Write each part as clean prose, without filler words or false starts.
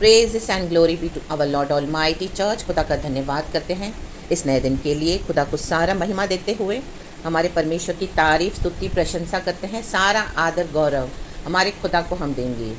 Praises and glory be to our Lord almighty church. खुदा का धन्यवाद करते हैं इस नए दिन के लिए। खुदा को सारा महिमा देते हुए हमारे परमेश्वर की तारीफ स्तुति प्रशंसा करते हैं। सारा आदर गौरव हमारे खुदा को हम देंगे।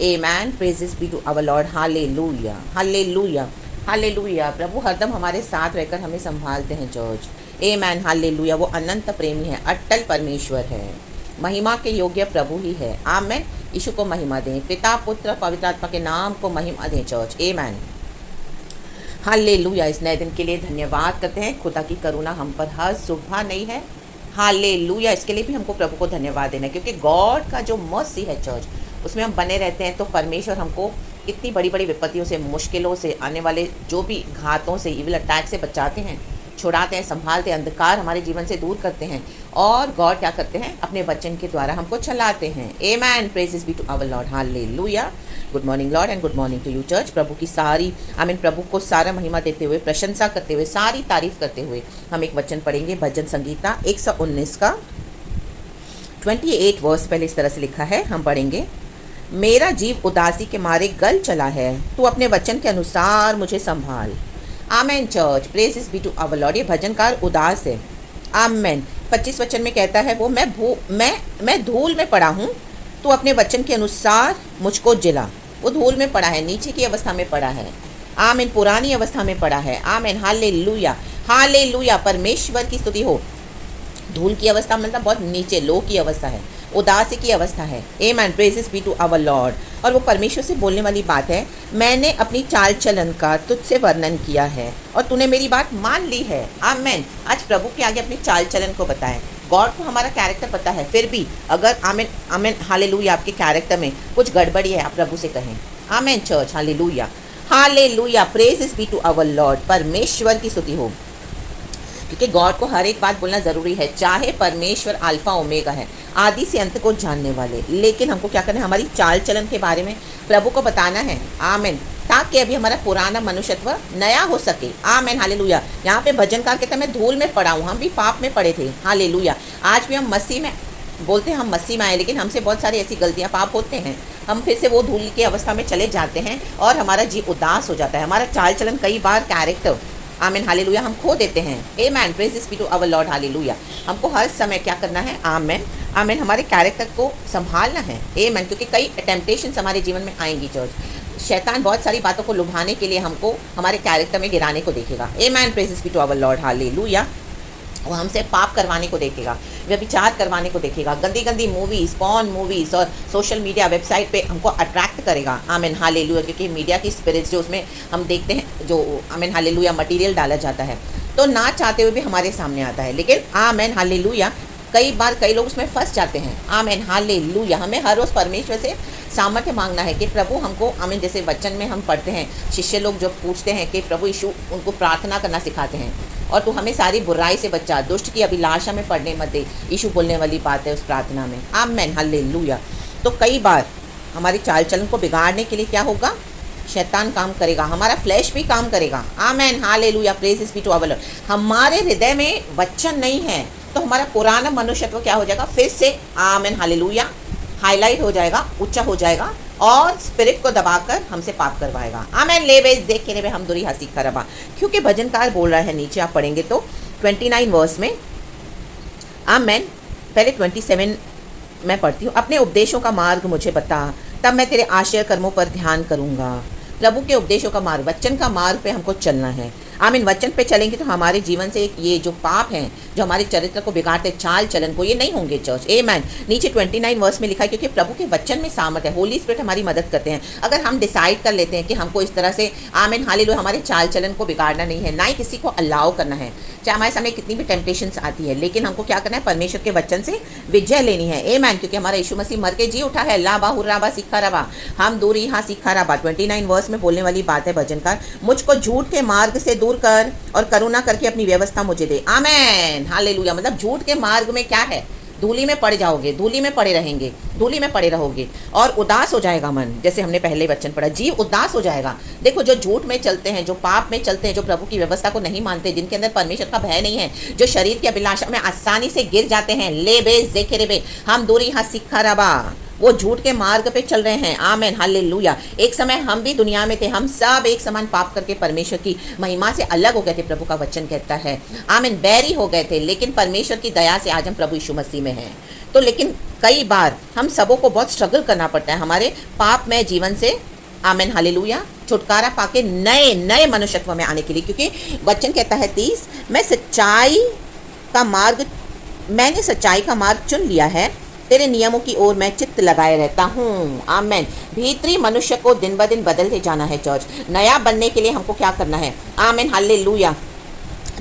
Amen. Praises be to our Lord. Hallelujah, hallelujah, hallelujah. प्रभु हरदम हमारे साथ रहकर हमें संभालते हैं चर्च। आमेन, हालेलुया। वो अनंत प्रेमी है, अटल परमेश्वर है, महिमा के योग्य प्रभु ही है। आमेन। यीशु को महिमा दें, पिता पुत्र पवित्र आत्मा के नाम को महिमा दें चर्च। आमेन, हालेलुया। इस नए दिन के लिए धन्यवाद करते हैं। खुदा की करुणा हम पर हर सुबह नहीं है। हालेलुया। इसके लिए भी हमको प्रभु को धन्यवाद देना है, क्योंकि गॉड का जो मर्सी है चर्च, उसमें हम बने रहते हैं तो परमेश्वर हमको इतनी बड़ी बड़ी विपत्तियों से, मुश्किलों से, आने वाले जो भी घातों से, इविल अटैक से बचाते हैं, छुड़ाते हैं, संभालते हैं, अंधकार हमारे जीवन से दूर करते हैं। और गॉड क्या करते हैं? अपने वचन के द्वारा हमको चलाते हैं। Amen. Praises be to our Lord. Hallelujah. Good morning Lord and good morning to you church. प्रभु की सारी प्रभु को सारा महिमा देते हुए, प्रशंसा करते हुए, सारी तारीफ करते हुए हम एक वचन पढ़ेंगे। भजन संगीता 119 का 28 वर्स पहले इस तरह से लिखा है, हम पढ़ेंगे। मेरा जीव उदासी के मारे गल चला है, तू अपने वचन के अनुसार मुझे संभाल। Amen church. Praises be to our Lord. ये भजनकार उदास है। आमेन। 25 वचन में कहता है वो मैं धूल में पड़ा हूँ, तू अपने वचन के अनुसार मुझको जिला। वो धूल में पड़ा है, नीचे की अवस्था में पड़ा है। आमेन। पुरानी अवस्था में पड़ा है। आमेन, हालेलुया, हालेलुया। परमेश्वर की स्तुति हो। धूल की अवस्था मतलब बहुत नीचे, लो की अवस्था है, उदासी की अवस्था है। Amen. Praises be to our Lord. और वो परमेश्वर से बोलने वाली बात है, मैंने अपनी चाल चलन का तुझसे वर्णन किया है और तूने मेरी बात मान ली है। आमेन। आज प्रभु के आगे अपनी चाल चलन को बताएं। गॉड को हमारा कैरेक्टर पता है, फिर भी अगर आमेन आमेन हालेलुया आपके कैरेक्टर में कुछ गड़बड़ी है, आप प्रभु से कहें। Amen church. Hallelujah, hallelujah. Praises be to our Lord. परमेश्वर की स्तुति हो, क्योंकि गॉड को हर एक बात बोलना ज़रूरी है। चाहे परमेश्वर अल्फा ओमेगा है, आदि से अंत को जानने वाले, लेकिन हमको क्या करना है? हमारी चाल चलन के बारे में प्रभु को बताना है। आमेन। ताकि अभी हमारा पुराना मनुष्यत्व नया हो सके। आमेन, हालेलुया। यहाँ पे भजनकार कहते हैं मैं धूल में पड़ा हूँ, हम भी पाप में पड़े थे। हालेलुया। आज भी हम मसीह में बोलते हैं, हम मसीह में आए, लेकिन हमसे बहुत सारी ऐसी गलतियाँ, पाप होते हैं। हम फिर से वो धूल की अवस्था में चले जाते हैं और हमारा जीव उदास हो जाता है। हमारा चाल चलन, कई बार कैरेक्टर, आमेन हालेलुया, हम खो देते हैं। Amen. Praises be to our Lord. Hallelujah. हमको हर समय क्या करना है? आमेन, आमेन, हमारे कैरेक्टर को संभालना है। आमेन। क्योंकि कई टेम्पटेशंस हमारे जीवन में आएंगी चर्च। शैतान बहुत सारी बातों को लुभाने के लिए हमको हमारे कैरेक्टर में गिराने को देखेगा। Amen. Praises be to our Lord. Hallelujah. वो हमसे पाप करवाने को देखेगा, व्यभिचार करवाने को देखेगा, गंदी गंदी मूवीज़, पॉर्न मूवीज़ और सोशल मीडिया वेबसाइट पे हमको अट्रैक्ट करेगा। Amen hallelujah. क्योंकि मीडिया की स्पिरिट्स जो उसमें हम देखते हैं, जो आमेन हालेलुया मटेरियल डाला जाता है, तो ना चाहते हुए भी हमारे सामने आता है। लेकिन आमेन हालेलुया, कई बार कई लोग उसमें फंस जाते हैं। Amen hallelujah. हमें हर रोज़ परमेश्वर से सामर्थ्य मांगना है कि प्रभु हमको, आमीन, जैसे वचन में हम पढ़ते हैं, शिष्य लोग जो पूछते हैं कि प्रभु यीशु उनको प्रार्थना करना सिखाते हैं, और तू हमें सारी बुराई से बचा, दुष्ट की अभिलाषा में पड़ने मत दे। यीशु बोलने वाली बात है उस प्रार्थना में। Amen hallelujah. तो कई बार हमारी चाल चलन को बिगाड़ने के लिए क्या होगा? शैतान काम करेगा, हमारा फ्लैश भी काम करेगा। Amen hallelujah. Praises be to our Lord. हमारे हृदय में वचन नहीं है तो हमारा पुराना मनुष्यत्व क्या हो जाएगा? फिर से आमेन हालेलुया हाईलाइट हो जाएगा, ऊंचा हो जाएगा, और स्पिरिट को दबाकर हमसे पाप करवाएगा। आमेन। लेवे देख के लेवे हम दुरी हंसी खरबा। क्योंकि भजनकार बोल रहा है, नीचे आप पढ़ेंगे तो 29 वर्स में। आमेन। पहले 27 मैं पढ़ती हूँ। अपने उपदेशों का मार्ग मुझे बता, तब मैं तेरे आश्चर्य कर्मों पर ध्यान करूँगा। प्रभु के उपदेशों का मार्ग, वचन का मार्ग पे हमको चलना है। आमीन। वचन पे चलेंगे तो हमारे जीवन से ये जो पाप हैं, जो हमारे चरित्र को बिगाड़ते, चाल चलन को, ये नहीं होंगे चर्च। आमीन। नीचे 29 वर्स में लिखा है, क्योंकि प्रभु के वचन में सामर्थ है, होली स्पिरिट हमारी मदद करते हैं। अगर हम डिसाइड कर लेते हैं कि हमको इस तरह से, आमीन हालेलुया, हमारे चाल चलन को बिगाड़ना नहीं है, ना ही किसी को अलाउ करना है, चाहे हमारे सामने कितनी भी टेम्पटेशंस आती है, लेकिन हमको क्या करना है? परमेश्वर के वचन से विजय लेनी है। आमीन। क्योंकि हमारा यीशु मसीह मर के जी उठा है। लाबा हुर्राबा सिक्खा रबा, हम दूरी यहाँ सिक्खा रबा। 29 वर्स में बोलने वाली बात है भजनकार, मुझको झूठ के मार्ग से दूर कर और करुणा करके अपनी व्यवस्था मुझे दे। Amen hallelujah. मतलब झूठ के मार्ग में क्या है? धूली में पड़ जाओगे, धूली में पड़े रहेंगे, धूली में पड़े रहोगे, और उदास हो जाएगा मन। जैसे हमने पहले वचन पढ़ा, जीव उदास हो जाएगा। देखो, जो झूठ में चलते हैं, जो पाप में चलते हैं, जो प्रभु की व्यवस्था को नहीं मानते, जिनके अंदर परमेश्वर का भय नहीं है, जो शरीर की अभिलाषा में आसानी से गिर जाते हैं, ले बे जेखे रे बे हम दूरी यहाँ सिक्खा रबा। वो झूठ के मार्ग पे चल रहे हैं। आमेन, हालेलुया। एक समय हम भी दुनिया में थे, हम सब एक समान पाप करके परमेश्वर की महिमा से अलग हो गए थे, प्रभु का वचन कहता है। आमेन, बैरी हो गए थे, लेकिन परमेश्वर की दया से आज हम प्रभु यीशु मसीह में हैं। तो लेकिन कई बार हम सबों को बहुत स्ट्रगल करना पड़ता है हमारे पाप में जीवन से, आमेन, हालेलुया, छुटकारा पाके नए नए मनुष्यत्व में आने के लिए। क्योंकि वचन कहता है 30, मैंने सच्चाई का मार्ग चुन लिया है, तेरे नियमों की ओर मैं चित्त लगाए रहता हूँ। आमेन। भीतरी मनुष्य को दिन ब दिन बदलते जाना है चर्च। नया बनने के लिए हमको क्या करना है? आमेन, हालेलुया।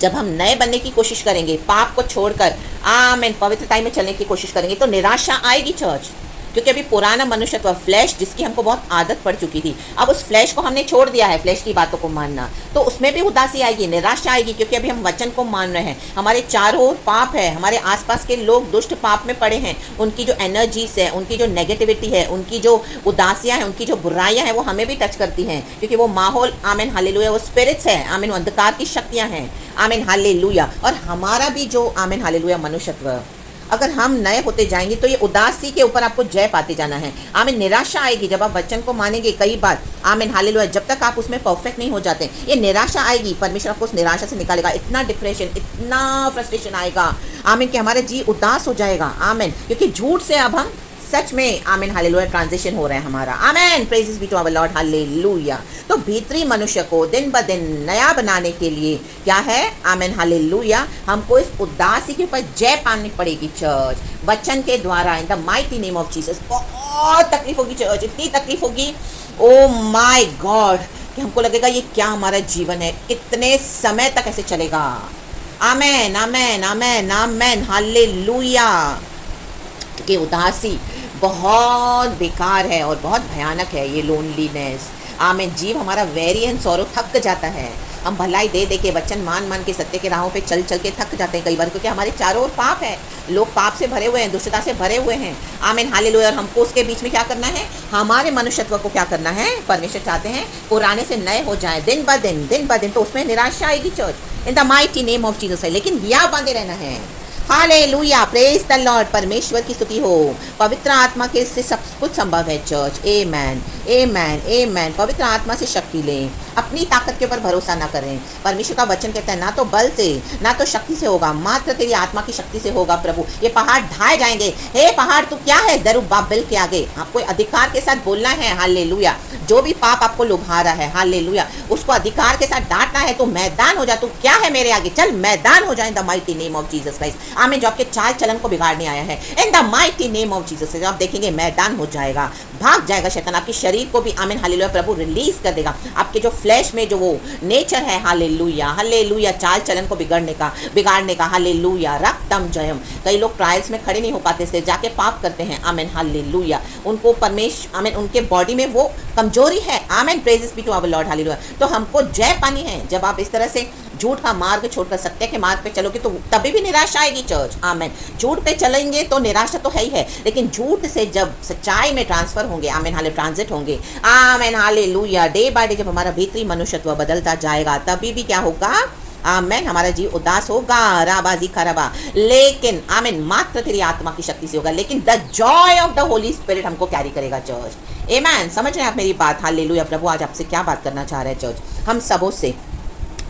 जब हम नए बनने की कोशिश करेंगे, पाप को छोड़कर आमेन पवित्रता में चलने की कोशिश करेंगे, तो निराशा आएगी चर्च। क्योंकि अभी पुराना मनुष्यत्व फ्लैश, जिसकी हमको बहुत आदत पड़ चुकी थी, अब उस फ्लैश को हमने छोड़ दिया है, फ्लैश की बातों को मानना, तो उसमें भी उदासी आएगी, निराशा आएगी। क्योंकि अभी हम वचन को मान रहे हैं, हमारे चारों ओर पाप है, हमारे आसपास के लोग दुष्ट पाप में पड़े हैं, उनकी जो एनर्जीज है, उनकी जो नेगेटिविटी है, उनकी जो उदासियाँ हैं, उनकी जो बुराइयाँ हैं, वो हमें भी टच करती हैं। क्योंकि वो माहौल, आमीन हालेलुया, वो स्पिरिट्स है, आमीन, अंधकार की शक्तियाँ हैं, आमीन हालेलुया। और हमारा भी जो आमीन हालेलुया मनुष्यत्व, अगर हम नए होते जाएंगे तो ये उदासी के ऊपर आपको जय पाते जाना है। आमीन। निराशा आएगी जब आप वचन को मानेंगे कई बार, आमीन हालेलुया। जब तक आप उसमें परफेक्ट नहीं हो जाते, ये निराशा आएगी, परमेश्वर आपको उस निराशा से निकालेगा। इतना डिप्रेशन, इतना फ्रस्ट्रेशन आएगा, आमीन, कि हमारा जी उदास हो जाएगा। आमीन। क्योंकि झूठ से अब हम सच में, आमीन हालेलुया, ट्रांजिशन हो रहा है हमारा। आमीन, praises be to our Lord, hallelujah. तो भीतरी मनुष्य को दिन ब दिन नया बनाने के लिए क्या है? आमीन हालेलुया, हमको इस उदासी के ऊपर जय पानी पड़ेगी चर्च, वचन के द्वारा, इन the mighty name of Jesus. बहुत तकलीफ होगी चर्च, इतनी तकलीफ होगी, ओ माय गॉड, कि हमको लगेगा ये क्या हमारा जीवन है, कितने समय तक ऐसे चलेगा। आमीन, आमीन, आमीन, आमीन, हालेलुया। कि उदासी बहुत बेकार है और बहुत भयानक है ये लोनलीनेस। आमीन। जीव हमारा वेरी एंड सौरो थक जाता है। हम भलाई दे दे के, वचन मान मान के, सत्य के राहों पे चल चल के थक जाते हैं कई बार, क्योंकि हमारे चारों ओर पाप है, लोग पाप से भरे हुए हैं, दुष्टता से भरे हुए हैं। आमीन हालेलुया। और हमको उसके बीच में क्या करना है? हमारे मनुष्यत्व को क्या करना है? परमेश्वर चाहते हैं पुराने से नए हो जाए दिन ब दिन, दिन ब दिन। तो उसमें निराशा आएगी church, in the mighty name of Jesus है, लेकिन हिया बांधे रहना है। हालेलुया, प्रेज द लॉर्ड, परमेश्वर की स्तुति हो। पवित्र आत्मा के से सब कुछ संभव है चर्च। आमेन, आमेन, आमेन। पवित्र आत्मा से शक्ति लें, अपनी ताकत के ऊपर भरोसा ना करें। परमेश्वर का वचन कहता है ना तो बल से, ना तो शक्ति से होगा, मात्र तेरी आत्मा की शक्ति से होगा। प्रभु, ये पहाड़ ढाए जाएंगे। हे पहाड़ तू क्या है? जरुब्बाबिल के आगे आपको अधिकार के साथ बोलना है। हालेलुया। जो भी पाप आपको लुभा रहा है, हालेलुया, उसको अधिकार के साथ डांटना है। तो मैदान हो जा, तू क्या है मेरे आगे? चल मैदान हो जाए, इन the mighty name of Jesus Christ. आमीन। जो आपके चाल चलन को बिगाड़ने आया है, इन the mighty name of Jesus, आप देखेंगे मैदान हो जाएगा, भाग जाएगा शैतान। आपके शरीर को भी, आमीन हालेलुया, प्रभु रिलीज कर देगा। आपके जो फ्लैश में जो वो नेचर है, हालेलुया, हालेलुया, चाल चलन को बिगाड़ने का, हालेलुया, रक्तम जयम। कई लोग ट्रायल्स में खड़े नहीं हो पाते से जाके पाप करते हैं। आमीन हालेलुया। उनको परमेश्वर, आमीन, उनके बॉडी में वो कमजोरी है। आमीन, praises be to our Lord, hallelujah. तो हमको जय पानी है। जब आप इस तरह से झूठ का मार्ग छोड़कर सत्य के मार्ग पे चलोगे तो तभी भी निराशा आएगी चर्च। आमीन। झूठ पे चलेंगे तो निराशा तो है ही है, लेकिन झूठ से जब सच्चाई में ट्रांसफर होंगे, आमीन हाले, ट्रांजिट होंगे, आमीन हालेलुया, डे बाय डे जब हमारा भीतरी मनुष्यत्व बदलता जाएगा, तभी भी क्या होगा? आमीन, हमारा जीव उदास होगा, राबाजी खराबा, लेकिन आमीन मात्र तेरी आत्मा की शक्ति से होगा। लेकिन the Joy of the Holi spirit हमको कैरी करेगा चर्च। आमीन। समझ रहे हैं आप मेरी बात? हालेलुया। प्रभु आज आपसे क्या बात करना चाह रहे हैं चर्च? हम सबों से,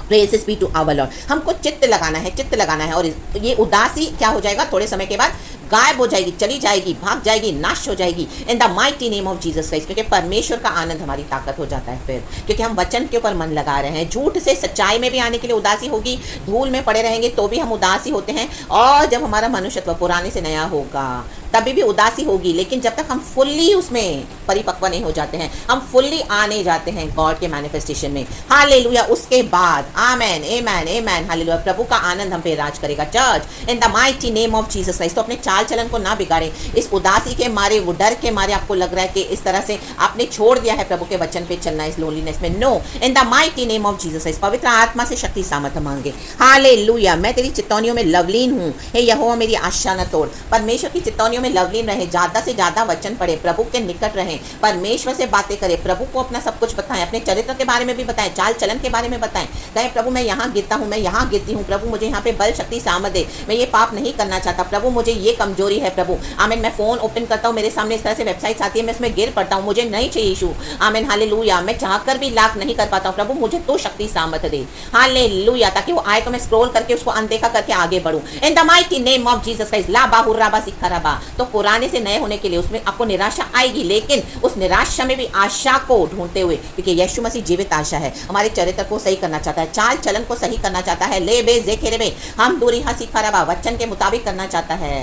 praises be to our Lord, हमको चित्त लगाना है, चित्त लगाना है। और ये उदासी क्या हो जाएगा? थोड़े समय के बाद गायब हो जाएगी, चली जाएगी, भाग जाएगी, नाश हो जाएगी, इन the mighty name of Jesus Christ. क्योंकि परमेश्वर का आनंद हमारी ताकत हो जाता है फिर, क्योंकि हम वचन के ऊपर मन लगा रहे हैं। झूठ से सच्चाई में भी आने के लिए उदासी होगी, धूल में पड़े रहेंगे तो भी हम उदासी होते हैं। और जब हमारा मनुष्यत्व पुराने से नया होगा तभी भी उदासी होगी। लेकिन जब तक हम फुल्ली उसमें परिपक्व नहीं हो जाते हैं, हम फुल्ली आने जाते हैं गॉड के मैनिफेस्टेशन में, हालेलुया, उसके बाद आमेन, आमेन, आमेन, हालेलुया, प्रभु का आनंद हम पे राज करेगा church, in the mighty name of Jesus Christ. तो अपने चाल चलन को ना बिगाड़े। इस उदासी के मारे, वो डर के मारे आपको लग रहा है कि इस तरह से आपने छोड़ दिया है प्रभु के वचन पे चलना, इस लोनलीनेस में, no, in the mighty name of Jesus Christ. पवित्र आत्मा से शक्ति सामर्थ मांगे। हालेलुया। मैं तेरी चितौनियों में लवलीन हूँ, हे यहोवा मेरी आशा न तोड़। परमेश्वर की चितौनियों में लवलीन रहें, ज़्यादा से ज़्यादा वचन पढ़े, प्रभु के निकट रहें, परमेश्वर से बातें करें, प्रभु को अपना सब कुछ बताएं, अपने चरित्र के बारे में भी बताएं, चाल चलन के बारे में बताएं। कहें प्रभु मैं यहाँ गिरता हूँ, मैं यहाँ गिरती हूँ, प्रभु मुझे यहाँ पे बल शक्ति सामर्थ दे, मैं ये पाप नहीं करना चाहता, प्रभु मुझे ये कमजोरी है प्रभु। आमीन। मैं फ़ोन ओपन करता हूँ, मेरे सामने इस तरह से वेबसाइट्स आती है, मैं इसमें गिर पड़ता हूँ, मुझे नहीं चाहिए यीशु। आमीन हालेलुया। मैं चाहकर भी लाख नहीं कर पाता हूँ, प्रभु मुझे तो शक्ति सामर्थ दे। हालेलुया। ताकि वो आए तो मैं स्क्रॉल करके उसको अनदेखा करके आगे बढ़ूं। In the mighty name of Jesus Christ. ला बाहुराबा सिखराबा। तो पुराने से नए होने के लिए उसमें आपको निराशा आएगी, लेकिन उस निराशा में भी आशा को ढूंढते हुए, क्योंकि यीशु मसीह जीवित आशा है, हमारे चरित्र को सही करना चाहता है, चाल चलन को सही करना चाहता है। ले बे जेखेरे बे हम दूरी हसी खराबा वचन के मुताबिक करना चाहता है।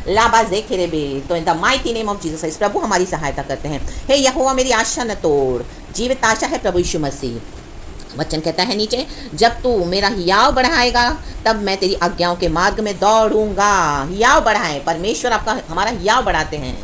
लाबा जेखेरे बे। तो in the mighty name of Jesus Christ प्रभु हमारी सहायता करते हैं। हे यहोवा मेरी आशा न तोड़। जीवित आशा है प्रभु यीशु मसीह। वचन कहता है नीचे, जब तू मेरा हियाव बढ़ाएगा तब मैं तेरी आज्ञाओं के मार्ग में दौड़ूंगा। हियाव बढ़ाएं, परमेश्वर आपका हमारा हियाव बढ़ाते हैं।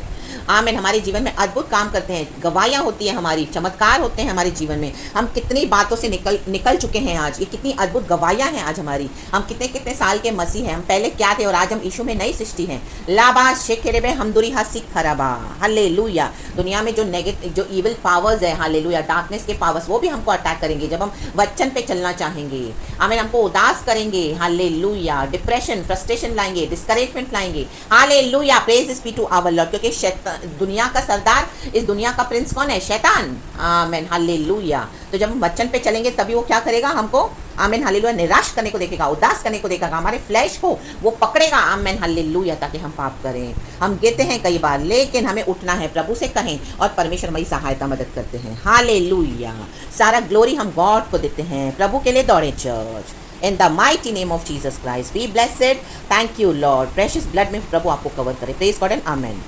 आमीन। हमारे जीवन में अद्भुत काम करते हैं, गवाहियाँ होती है हमारी, चमत्कार होते हैं हमारे जीवन में। हम कितनी बातों से निकल चुके हैं आज, ये कितनी अद्भुत गवाहियाँ हैं आज हमारी। हम कितने कितने साल के मसीह हैं, हम पहले क्या थे और आज हम यीशु में नई सृष्टि हैं। लाबा शेखेरेबे हमदुरी हसी खराबा। हालेलुया। दुनिया में जो जो इविल पावर्स है, हालेलुया, डार्कनेस के पावर्स, वो भी हमको अटैक करेंगे जब हम वचन पे चलना चाहेंगे। आमीन। हमको उदास करेंगे, हालेलुया, डिप्रेशन फ्रस्ट्रेशन लाएंगे, डिस्करेजमेंट लाएंगे। Hallelujah. Praise be to our Lord. क्योंकि दुनिया का सरदार, इस दुनिया का प्रिंस कौन है? शैतान। आमीन हालेलुया। तो जब हम वचन पे चलेंगे तभी वो क्या करेगा? हमको आमीन हालेलुया निराश करने को देखेगा, उदास करने को देखेगा, हमारे फ्लैश को वो पकड़ेगा। आमीन हालेलुया। ताकि हम पाप करें। हम गिरते हैं कई बार, लेकिन हमें उठना है, प्रभु से कहें और परमेश्वर हमारी सहायता मदद करते हैं। हालेलुया। सारा ग्लोरी हम गॉड को देते हैं। प्रभु के लिए दौड़े church. In the mighty name of Jesus Christ, be blessed. Thank you Lord. Precious blood में प्रभु आपको कवर करे। Praise God and Amen.